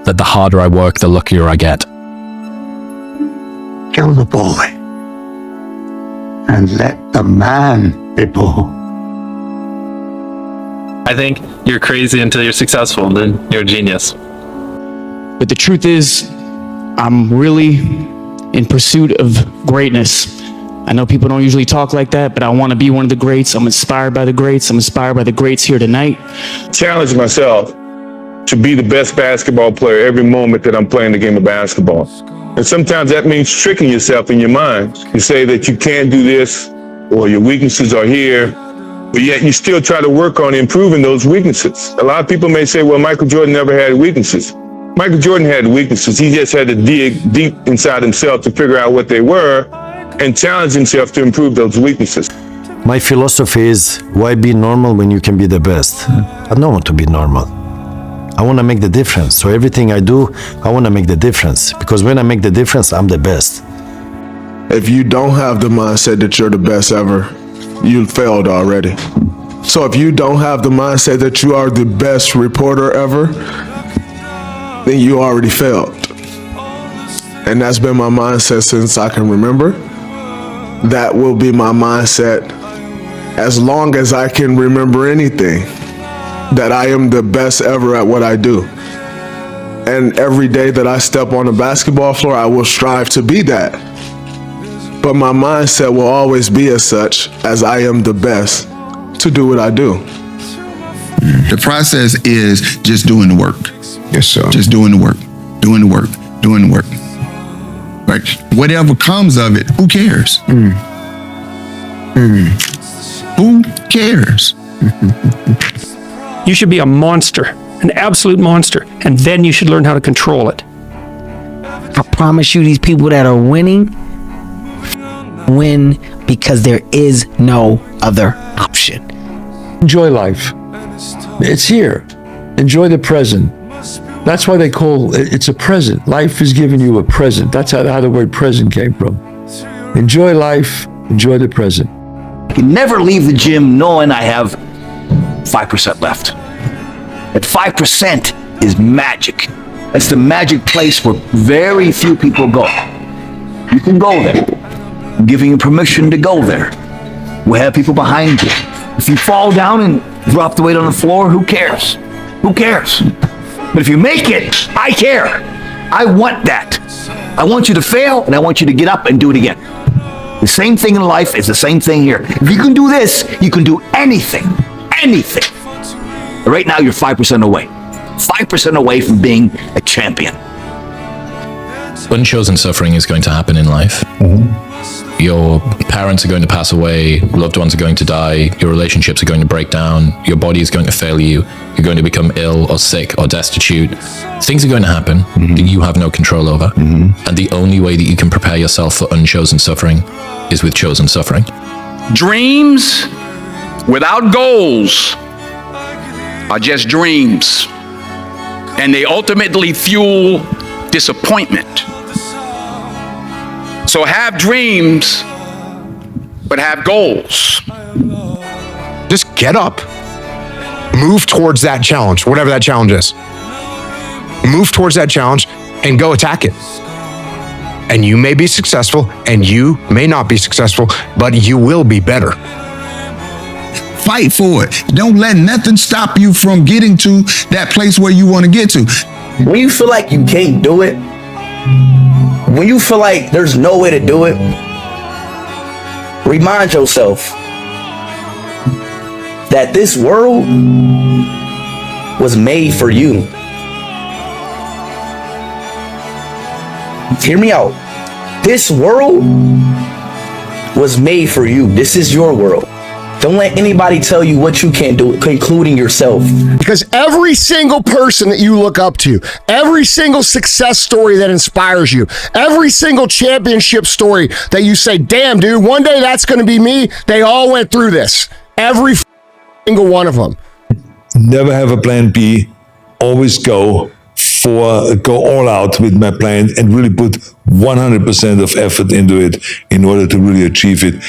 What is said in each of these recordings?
that the harder I work, the luckier I get. Kill the boy and let the man be born. I think you're crazy until you're successful, and then you're a genius. But the truth is, I'm really in pursuit of greatness. I know people don't usually talk like that, but I want to be one of the greats. I'm inspired by the greats. I'm inspired by the greats here tonight. Challenge myself to be the best basketball player every moment that I'm playing the game of basketball. And sometimes that means tricking yourself in your mind. You say that you can't do this, or your weaknesses are here, but yet you still try to work on improving those weaknesses. A lot of people may say, well, Michael Jordan never had weaknesses. Michael Jordan had weaknesses. He just had to dig deep inside himself to figure out what they were and challenge himself to improve those weaknesses. My philosophy is, why be normal when you can be the best? I don't want to be normal. I want to make the difference. So everything I do, I want to make the difference. Because when I make the difference, I'm the best. If you don't have the mindset that you're the best ever, you failed already. So if you don't have the mindset that you are the best reporter ever, then you already failed. And that's been my mindset since I can remember. That will be my mindset as long as I can remember anything, that I am the best ever at what I do. And every day that I step on the basketball floor, I will strive to be that. But my mindset will always be as such, as I am the best to do what I do. The process is just doing the work. Yes, sir. Just doing the work, doing the work, doing the work. Right? Whatever comes of it, who cares? Who cares? You should be a monster, an absolute monster, and then you should learn how to control it. I promise you, these people that are winning win because there is no other option. Enjoy life. It's here. Enjoy the present. That's why they call it's a present. Life is giving you a present. That's how the word present came from. Enjoy life. Enjoy the present. I can never leave the gym knowing I have 5% left. That 5% is magic. That's the magic place where very few people go. You can go there. I'm giving you permission to go there. We'll have people behind you. If you fall down and drop the weight on the floor, who cares? Who cares? But if you make it, I care. I want that. I want you to fail, and I want you to get up and do it again. The same thing in life is the same thing here. If you can do this, you can do anything. Anything. Right now, you're 5% away. 5% away from being a champion. Unchosen suffering is going to happen in life. Your parents are going to pass away, loved ones are going to die, your relationships are going to break down, your body is going to fail you, you're going to become ill or sick or destitute. Things are going to happen that you have no control over. And the only way that you can prepare yourself for unchosen suffering is with chosen suffering. Dreams without goals are just dreams, and they ultimately fuel disappointment. So have dreams, but have goals. Just get up, move towards that challenge, whatever that challenge is. Move towards that challenge and go attack it. And you may be successful and you may not be successful, but you will be better. Fight for it. Don't let nothing stop you from getting to that place where you want to get to. When you feel like you can't do it, when you feel like there's no way to do it, remind yourself that this world was made for you. Hear me out. This world was made for you. This is your world. Don't let anybody tell you what you can't do, including yourself. Because every single person that you look up to, every single success story that inspires you, every single championship story that you say, damn, dude, one day that's going to be me, they all went through this. Every single one of them. Never have a plan B. Always go all out with my plan and really put 100% of effort into it in order to really achieve it.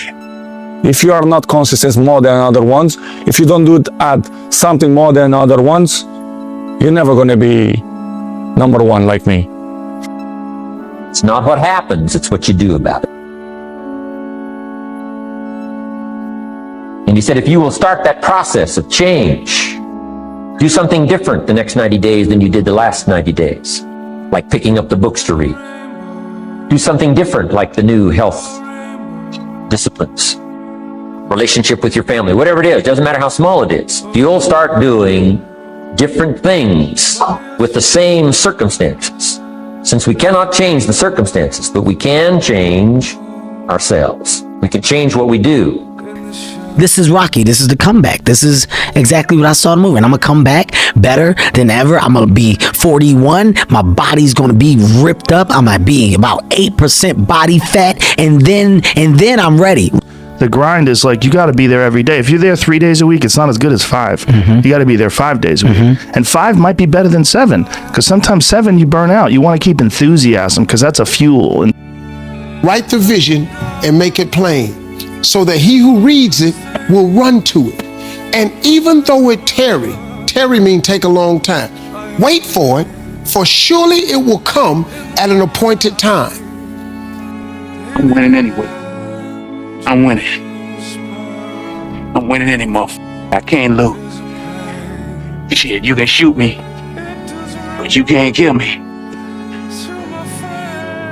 If you are not consistent more than other ones, if you don't do it at something more than other ones, you're never going to be number one like me. It's not what happens, it's what you do about it. And he said, if you will start that process of change, do something different the next 90 days than you did the last 90 days, like picking up the books to read. Do something different, like the new health disciplines, relationship with your family, whatever it is, doesn't matter how small it is. If you'll start doing different things with the same circumstances, since we cannot change the circumstances, but we can change ourselves. We can change what we do. This is Rocky. This is the comeback. This is exactly what I saw in the movie. And I'm going to come back better than ever. I'm going to be 41. My body's going to be ripped up. I'm going to be about 8% body fat. And then I'm ready. The grind is like, you got to be there every day. If you're there 3 days a week, it's not as good as 5. You got to be there 5 days a week. And 5 might be better than 7, because sometimes 7 you burn out. You want to keep enthusiasm, because that's a fuel. And write the vision and make it plain, so that he who reads it will run to it. And even though it tarry means take a long time, wait for it, for surely it will come at an appointed time. I'm winning anyway. I'm winning. I'm winning any month. I can't lose. Shit, you can shoot me, but you can't kill me.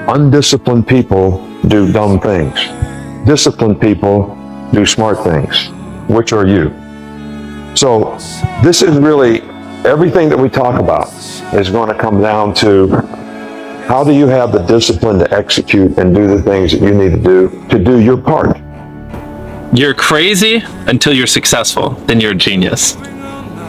Undisciplined people do dumb things. Disciplined people do smart things. Which are you? So this is really, everything that we talk about is going to come down to, how do you have the discipline to execute and do the things that you need to do your part? You're crazy until you're successful, then you're a genius.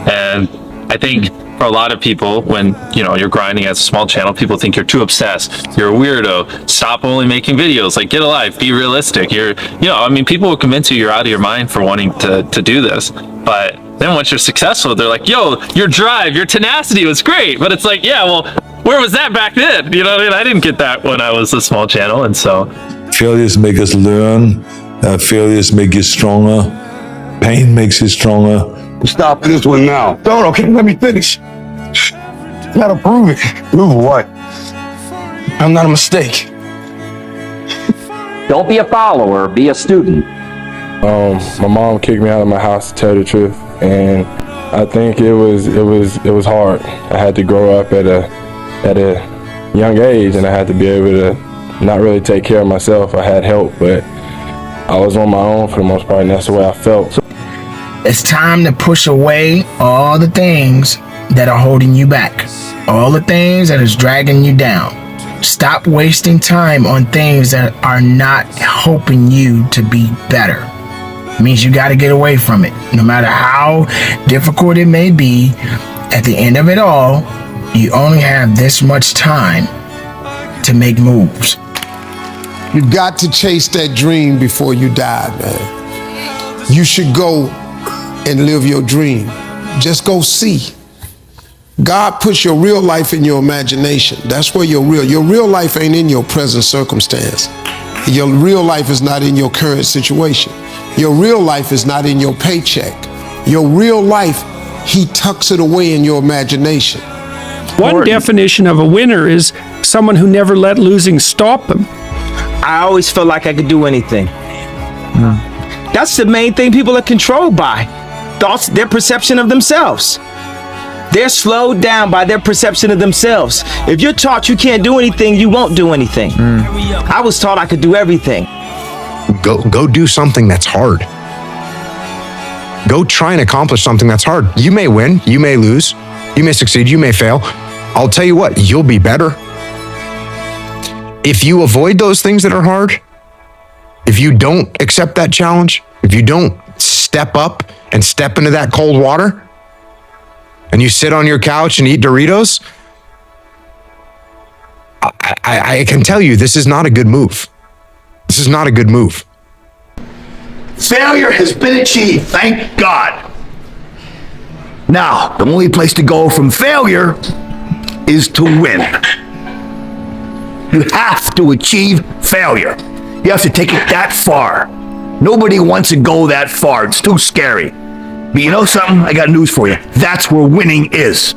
And I think for a lot of people, when you're grinding as a small channel, people think you're too obsessed, you're a weirdo, stop only making videos, like get a life, be realistic. People will convince you you're out of your mind for wanting to do this, but then once you're successful, they're like, yo, your drive, your tenacity was great. But it's like, yeah, well, where was that back then? You know what I mean? I didn't get that when I was a small channel. And so failures make us learn. Failures make you stronger. Pain makes you stronger. Stop this one now. Don't, okay, let me finish. Gotta prove it. Prove what? I'm not a mistake. Don't be a follower, be a student. My mom kicked me out of my house, to tell the truth, and I think it was hard. I had to grow up at a young age, and I had to be able to not really take care of myself. I had help, but I was on my own for the most part, and that's the way I felt. It's time to push away all the things that are holding you back, all the things that is dragging you down. Stop wasting time on things that are not helping you to be better. It means you got to get away from it. No matter how difficult it may be, at the end of it all, you only have this much time to make moves. You got to chase that dream before you die, man. You should go and live your dream. Just go see. God puts your real life in your imagination. That's where your real life ain't in your present circumstance. Your real life is not in your current situation. Your real life is not in your paycheck. Your real life, he tucks it away in your imagination. One definition of a winner is someone who never let losing stop them. I always felt like I could do anything. That's the main thing people are controlled by. Thoughts, their perception of themselves. They're slowed down by their perception of themselves. If you're taught you can't do anything, you won't do anything. I was taught I could do everything. Go do something that's hard. Go try and accomplish something that's hard. You may win, you may lose, you may succeed, you may fail. I'll tell you what, you'll be better. If you avoid those things that are hard, if you don't accept that challenge, if you don't step up and step into that cold water, and you sit on your couch and eat Doritos, I can tell you this is not a good move. This is not a good move. Failure has been achieved, thank God. Now, the only place to go from failure is to win. You have to achieve failure. You have to take it that far. Nobody wants to go that far. It's too scary. But you know something? I got news for you. That's where winning is.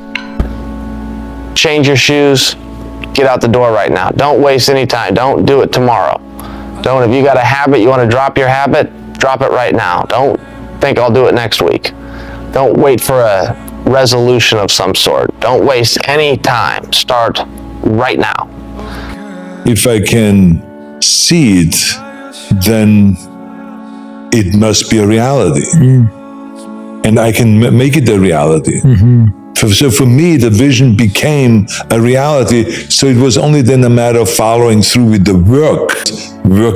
change your shoes, get out the door right now. Don't waste any time. Don't do it tomorrow. Don't, if you got a habit, you want to drop your habit, drop it right now. Don't think I'll do it next week. Don't wait for a resolution of some sort. Don't waste any time. Start right now. If I can see it, then it must be a reality. And I can make it a reality. So for me, the vision became a reality. So it was only then a matter of following through with the work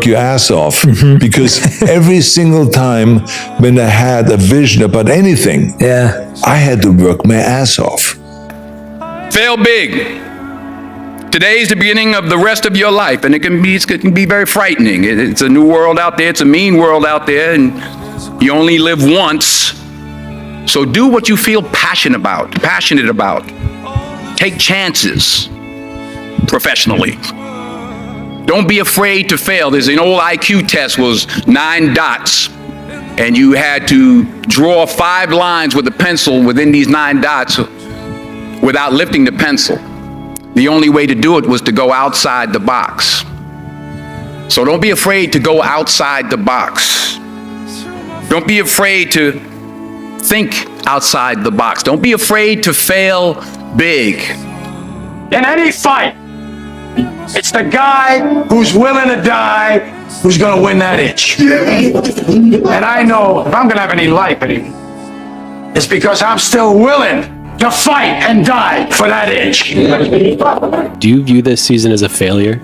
your ass off. Because every single time when I had a vision about anything, I had to work my ass off. Fail big. Today is the beginning of the rest of your life, and it can be very frightening. It's a new world out there. It's a mean world out there, and you only live once. So do what you feel passionate about. Take chances professionally. Don't be afraid to fail. There's an old IQ test, was 9 dots, and you had to draw 5 lines with a pencil within these 9 dots without lifting the pencil. The only way to do it was to go outside the box. So don't be afraid to go outside the box. Don't be afraid to think outside the box. Don't be afraid to fail big. In any fight, it's the guy who's willing to die who's gonna win that itch. And I know if I'm gonna have any life anymore, it's because I'm still willing to fight and die for that itch. Do you view this season as a failure?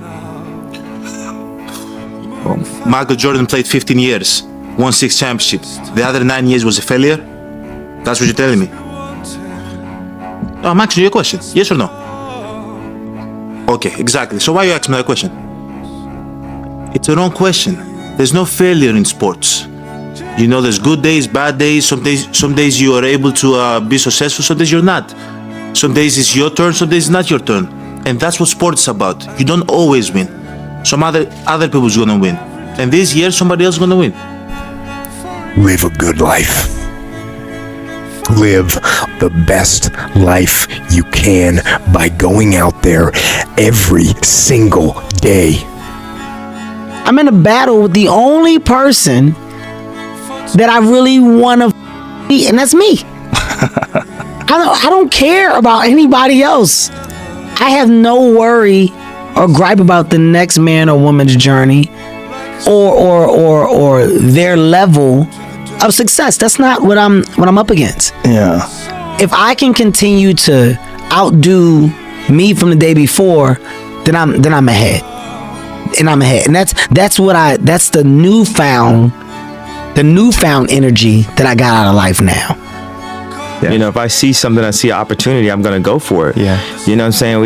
Michael Jordan played 15 years, won 6 championships. The other 9 years was a failure? That's what you're telling me? No, I'm asking you a question. Yes or no? Okay, exactly. So why you asking me that question? It's a wrong question. There's no failure in sports. You know, there's good days, bad days. Some days you are able to be successful, some days you're not. Some days it's your turn, some days it's not your turn. And that's what sports is about. You don't always win. Some other people's gonna win. And this year, somebody else is gonna win. Live a good life. Live the best life you can by going out there every single day. I'm in a battle with the only person that I really want to be, and that's me. I don't care about anybody else. I have no worry or gripe about the next man or woman's journey or their level of success. That's not what I'm up against. Yeah. If I can continue to outdo me from the day before, then I'm ahead. And I'm ahead. And that's the newfound energy that I got out of life now. Yeah. You know, if I see something, I see an opportunity, I'm gonna go for it. Yeah. You know what I'm saying?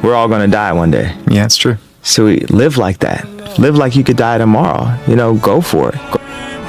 We're all gonna die one day. Yeah, it's true. So we live like that. Live like you could die tomorrow. You know, go for it.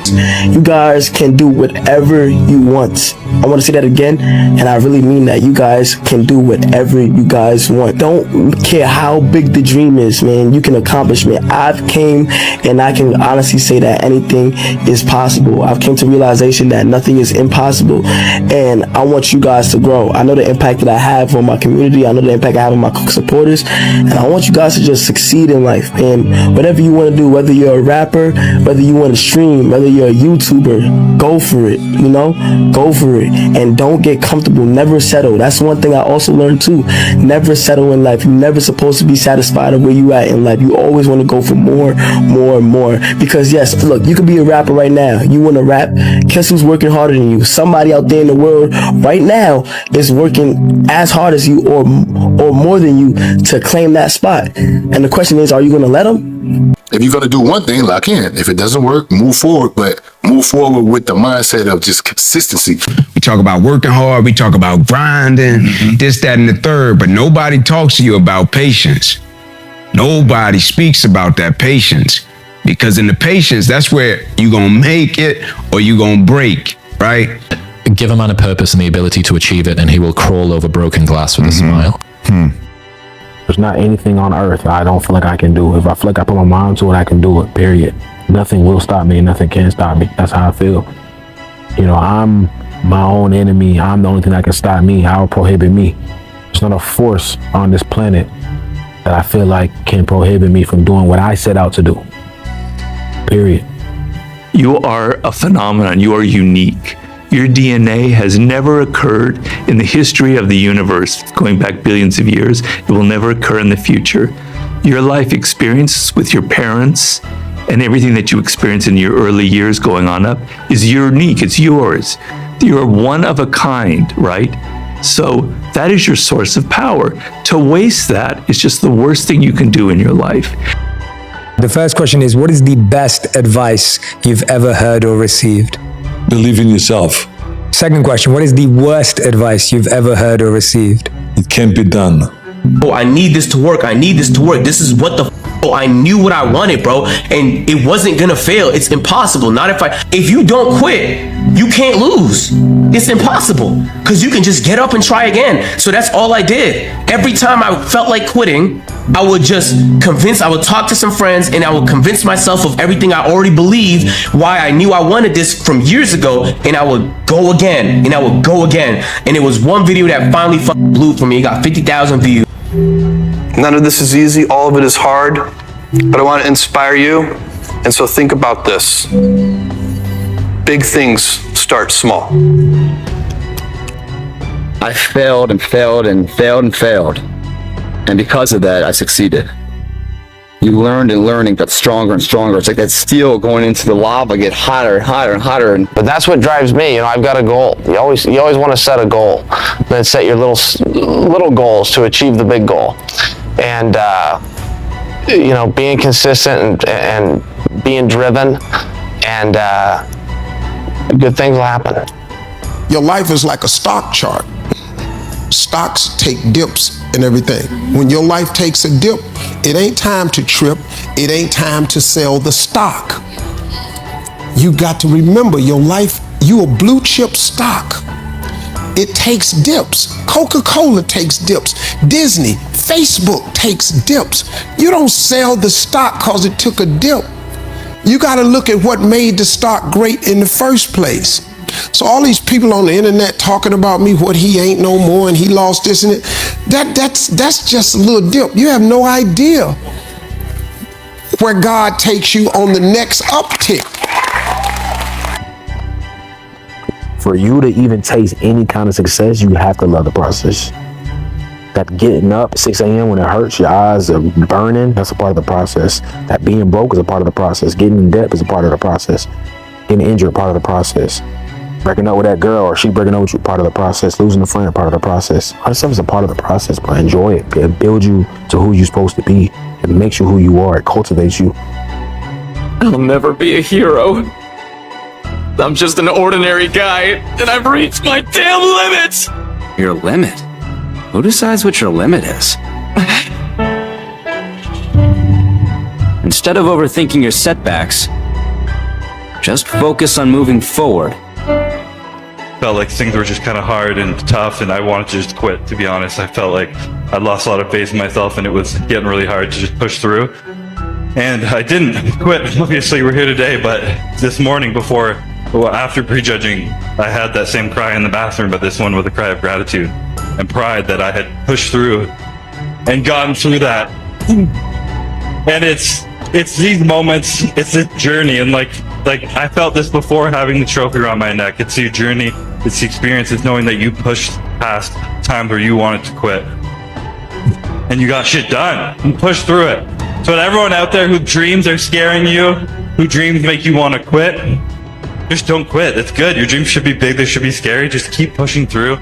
You guys can do whatever you want. I want to say that again, and I really mean that. You guys can do whatever you guys want. Don't care how big the dream is, man. You can accomplish, man. I've came, and I can honestly say that anything is possible. I've came to realization that nothing is impossible, and I want you guys to grow. I know the impact that I have on my community. I know the impact I have on my supporters, and I want you guys to just succeed in life. And whatever you want to do, whether you're a rapper, whether you want to stream, whether you're a YouTuber, go for it, you know, go for it, and don't get comfortable. Never settle. That's one thing I also learned too. Never settle in life. You're never supposed to be satisfied of where you at in life. You always want to go for more, more, and more. Because yes, look, you could be a rapper right now. You want to rap. Guess who's working harder than you? Somebody out there in the world right now is working as hard as you or more than you to claim that spot. And the question is, are you going to let them? If you're going to do one thing, lock in. If it doesn't work, move forward, but move forward with the mindset of just consistency. We talk about working hard, we talk about grinding, this, that, and the third, but nobody talks to you about patience. Nobody speaks about that patience, because in the patience, that's where you're going to make it or you're going to break, right? Give a man a purpose and the ability to achieve it, and he will crawl over broken glass with a smile. There's not anything on earth I don't feel like I can do. If I feel like I put my mind to it, I can do it, period. Nothing will stop me, nothing can stop me. That's how I feel. You know, I'm my own enemy. I'm the only thing that can stop me. How prohibit me? There's not a force on this planet that I feel like can prohibit me from doing what I set out to do. Period. You are a phenomenon. You are unique. Your DNA has never occurred in the history of the universe, going back billions of years. It will never occur in the future. Your life experience with your parents and everything that you experience in your early years going on up is unique. It's yours. You're one of a kind, right? So that is your source of power. To waste that is just the worst thing you can do in your life. The first question is, what is the best advice you've ever heard or received? Believe in yourself. Second question, what is the worst advice you've ever heard or received? It can't be done. Oh, I need this to work. I need this to work. This is what the I knew what I wanted, bro, and it wasn't gonna fail. It's impossible. Not if you don't quit, you can't lose. It's impossible, because you can just get up and try again. So that's all I did. Every time I felt like quitting, I would talk to some friends, and I would convince myself of everything I already believed, why I knew I wanted this from years ago, and I would go again, and I would go again. And it was one video that finally blew for me. It got 50,000 views. None of this is easy. All of it is hard, but I want to inspire you. And so think about this. Big things start small. I failed and failed and failed and failed. And because of that, I succeeded. You learned and learning got stronger and stronger. It's like that steel going into the lava, get hotter and hotter and hotter. But that's what drives me. You know, I've got a goal. You always want to set a goal, then set your little goals to achieve the big goal. And you know, being consistent and being driven, and good things will happen. Your life is like a stock chart. Stocks take dips and everything. When your life takes a dip, it ain't time to trip. It ain't time to sell the stock. You got to remember, your life, you a blue chip stock. It takes dips. Coca-Cola takes dips. Disney, Facebook takes dips. You don't sell the stock because it took a dip. You got to look at what made the stock great in the first place. So all these people on the internet talking about me, what he ain't no more and he lost this and it, that's just a little dip. You have no idea where God takes you on the next uptick. For you to even taste any kind of success, you have to love the process. That getting up at 6 a.m. when it hurts, your eyes are burning, that's a part of the process. That being broke is a part of the process. Getting in debt is a part of the process. Getting injured, part of the process. Breaking up with that girl or she breaking up with you, part of the process. Losing a friend, part of the process. All that stuff is a part of the process, but enjoy it. It builds you to who you're supposed to be. It makes you who you are. It cultivates you. I'll never be a hero. I'm just an ordinary guy, and I've reached my damn limits! Your limit? Who decides what your limit is? Instead of overthinking your setbacks, just focus on moving forward. Felt like things were just kind of hard and tough, and I wanted to just quit, to be honest. I felt like I'd lost a lot of faith in myself, and it was getting really hard to just push through. And I didn't quit. Obviously, we're here today, but this morning after prejudging, I had that same cry in the bathroom, but this one with a cry of gratitude and pride that I had pushed through and gotten through that. And it's these moments, it's a journey, and like I felt this before having the trophy around my neck. It's your journey, it's the experience, it's knowing that you pushed past times where you wanted to quit. And you got shit done and pushed through it. So to everyone out there whose dreams are scaring you, whose dreams make you want to quit, just don't quit. It's good. Your dreams should be big, they should be scary. Just keep pushing through.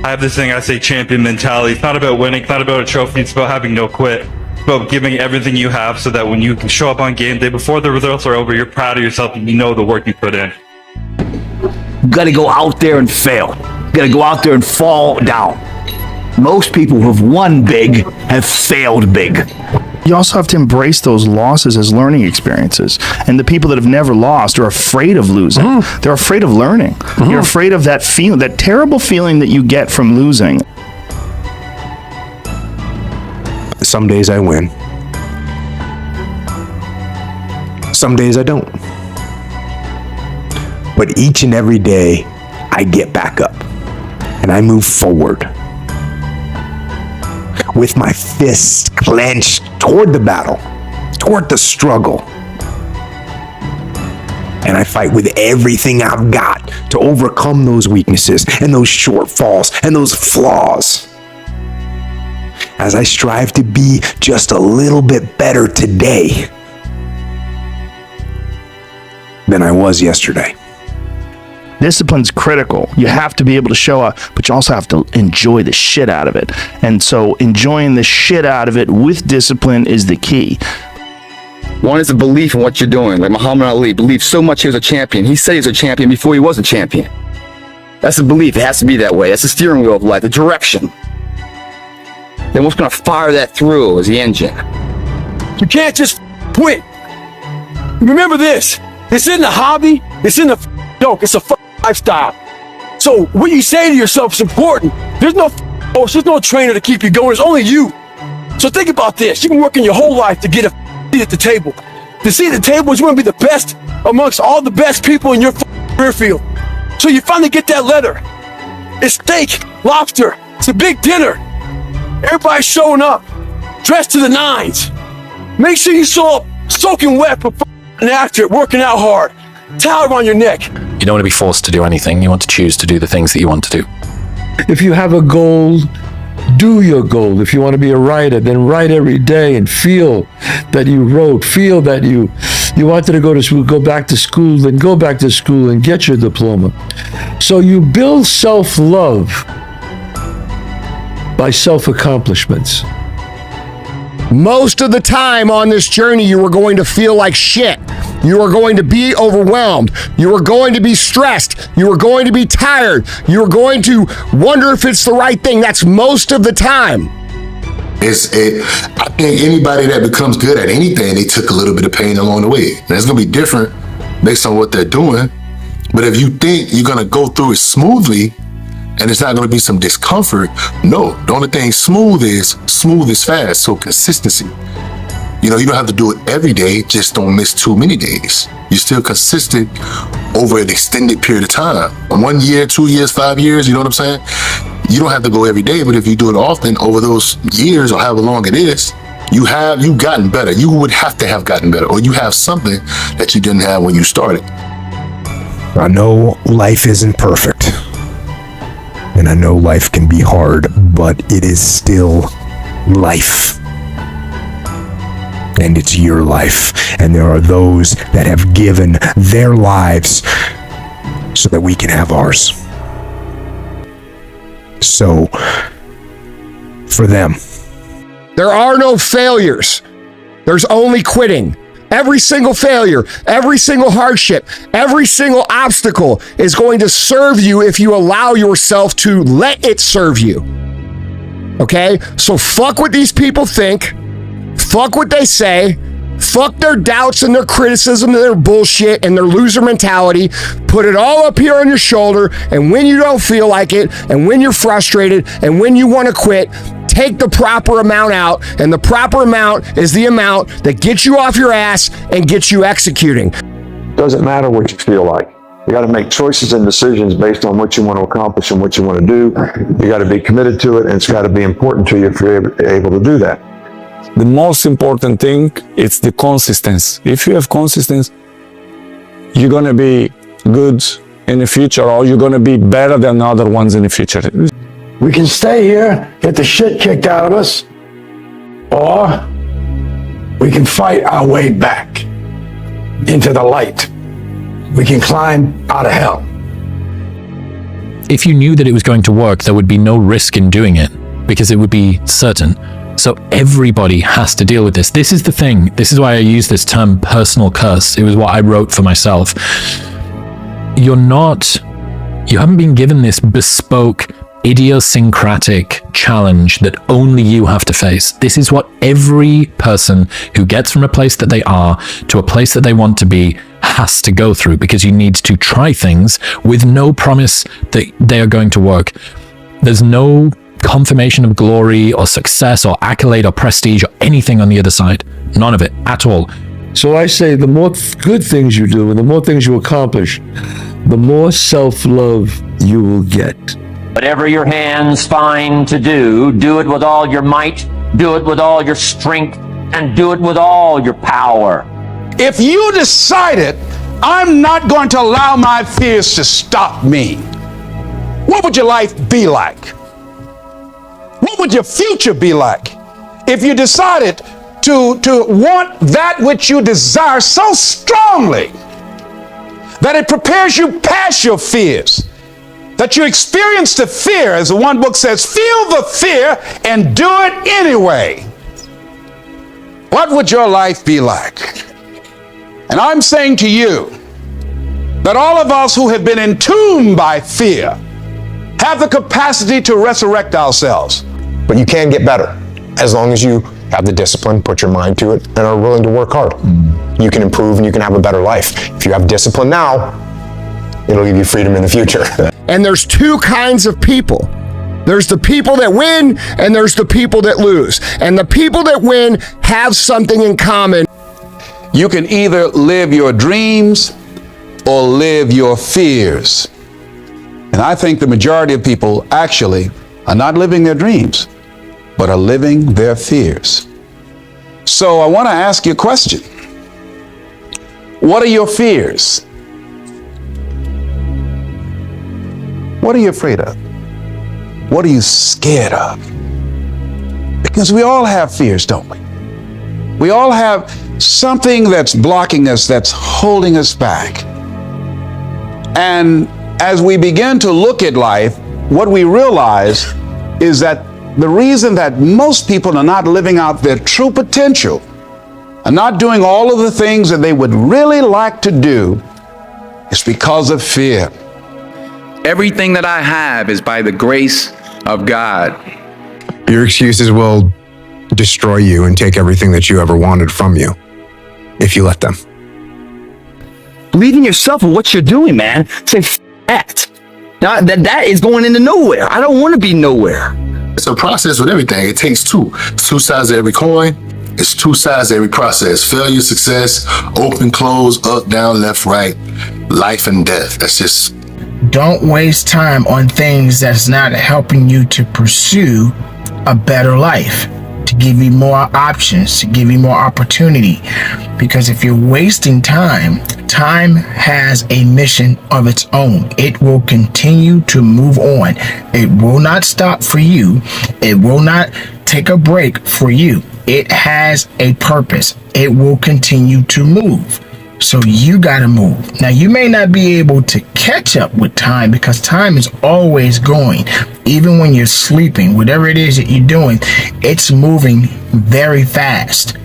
I have this thing I say, champion mentality. It's not about winning, it's not about a trophy, it's about having no quit. About giving everything you have so that when you can show up on game day before the results are over, you're proud of yourself and you know the work you put in. You gotta go out there and fail. You gotta go out there and fall down. Most people who have won big have failed big. You also have to embrace those losses as learning experiences. And the people that have never lost are afraid of losing. They're afraid of learning. You're afraid of that feeling, that terrible feeling that you get from losing. Some days I win. Some days I don't. But each and every day, I get back up and I move forward with my fists clenched toward the battle, toward the struggle. And I fight with everything I've got to overcome those weaknesses and those shortfalls and those flaws, as I strive to be just a little bit better today than I was yesterday. Discipline's critical. You have to be able to show up, but you also have to enjoy the shit out of it. And so enjoying the shit out of it with discipline is the key. One is a belief in what you're doing. Like Muhammad Ali believed so much he was a champion. He said he was a champion before he was a champion. That's a belief. It has to be that way. That's the steering wheel of life, the direction. Then what's going to fire that through is the engine. You can't just quit. Remember this. This isn't a hobby. This isn't a joke. It's a lifestyle. So what you say to yourself is important. There's no coach. There's no trainer to keep you going. It's only you. So think about this. You've been working your whole life to get a seat at the table. The seat at the table is going to be the best amongst all the best people in your career field. So you finally get that letter. It's steak, lobster. It's a big dinner. Everybody's showing up, dressed to the nines. Make sure you show up soaking wet before and after it, working out hard. Towel around your neck. You don't want to be forced to do anything. You want to choose to do the things that you want to do. If you have a goal, do your goal. If you want to be a writer, then write every day and feel that you wrote. Feel that you wanted to go to school, go back to school, then go back to school and get your diploma. So you build self-love by self-accomplishments. Most of the time on this journey, you are going to feel like shit. You are going to be overwhelmed. You are going to be stressed. You are going to be tired. You are going to wonder if it's the right thing. That's most of the time. I think anybody that becomes good at anything, they took a little bit of pain along the way. And it's going to be different based on what they're doing. But if you think you're going to go through it smoothly, and it's not going to be some discomfort. No, the only thing smooth is fast. So consistency. You know, you don't have to do it every day. Just don't miss too many days. You're still consistent over an extended period of time. 1 year, 2 years, 5 years, you know what I'm saying? You don't have to go every day, but if you do it often over those years or however long it is, you've gotten better. You would have to have gotten better, or you have something that you didn't have when you started. I know life isn't perfect. And I know life can be hard, but it is still life. And it's your life. And there are those that have given their lives so that we can have ours. So, for them. There are no failures. There's only quitting. Every single failure, every single hardship, every single obstacle is going to serve you if you allow yourself to let it serve you. Okay? So fuck what these people think. Fuck what they say. Fuck their doubts and their criticism and their bullshit and their loser mentality. Put it all up here on your shoulder, and when you don't feel like it, and when you're frustrated, and when you want to quit, take the proper amount out, and the proper amount is the amount that gets you off your ass and gets you executing. Doesn't matter what you feel like. You got to make choices and decisions based on what you want to accomplish and what you want to do. You got to be committed to it, and it's got to be important to you if you're able to do that. The most important thing is the consistency. If you have consistency, you're going to be good in the future, or you're going to be better than other ones in the future. We can stay here, get the shit kicked out of us, or we can fight our way back into the light. We can climb out of hell. If you knew that it was going to work, there would be no risk in doing it because it would be certain. So everybody has to deal with this. This is the thing. This is why I use this term personal curse. It was what I wrote for myself. You haven't been given this bespoke, idiosyncratic challenge that only you have to face. This is what every person who gets from a place that they are to a place that they want to be has to go through, because you need to try things with no promise that they are going to work. There's no confirmation of glory or success or accolade or prestige or anything on the other side. None of it at all. So I say the more good things you do and the more things you accomplish, the more self-love you will get. Whatever your hands find to do, do it with all your might, do it with all your strength, and do it with all your power. If you decided, I'm not going to allow my fears to stop me, what would your life be like? What would your future be like? If you decided to want that which you desire so strongly that it prepares you past your fears, that you experience the fear, as the one book says, feel the fear and do it anyway. What would your life be like? And I'm saying to you that all of us who have been entombed by fear have the capacity to resurrect ourselves. But you can get better as long as you have the discipline, put your mind to it, and are willing to work hard. You can improve and you can have a better life. If you have discipline now, it'll give you freedom in the future. And there's two kinds of people. There's the people that win and there's the people that lose. And the people that win have something in common. You can either live your dreams or live your fears. And I think the majority of people actually are not living their dreams, but are living their fears. So I want to ask you a question. What are your fears? What are you afraid of? What are you scared of? Because we all have fears, don't we? We all have something that's blocking us, that's holding us back. And as we begin to look at life, what we realize is that the reason that most people are not living out their true potential, are not doing all of the things that they would really like to do, is because of fear. Everything that I have is by the grace of God. Your excuses will destroy you and take everything that you ever wanted from you if you let them. Believe in yourself and what you're doing, man. Say, that. Now, that is going into nowhere. I don't want to be nowhere. It's a process with everything. It takes two. It's two sides of every coin. It's two sides of every process. Failure, success, open, close, up, down, left, right, life and death. That's just... Don't waste time on things that's not helping you to pursue a better life, to give you more options, to give you more opportunity. Because if you're wasting time, time has a mission of its own. It will continue to move on. It will not stop for you. It will not take a break for you. It has a purpose. It will continue to move. So you got to move. Now, you may not be able to catch up with time because time is always going. Even when you're sleeping, whatever it is that you're doing, it's moving very fast.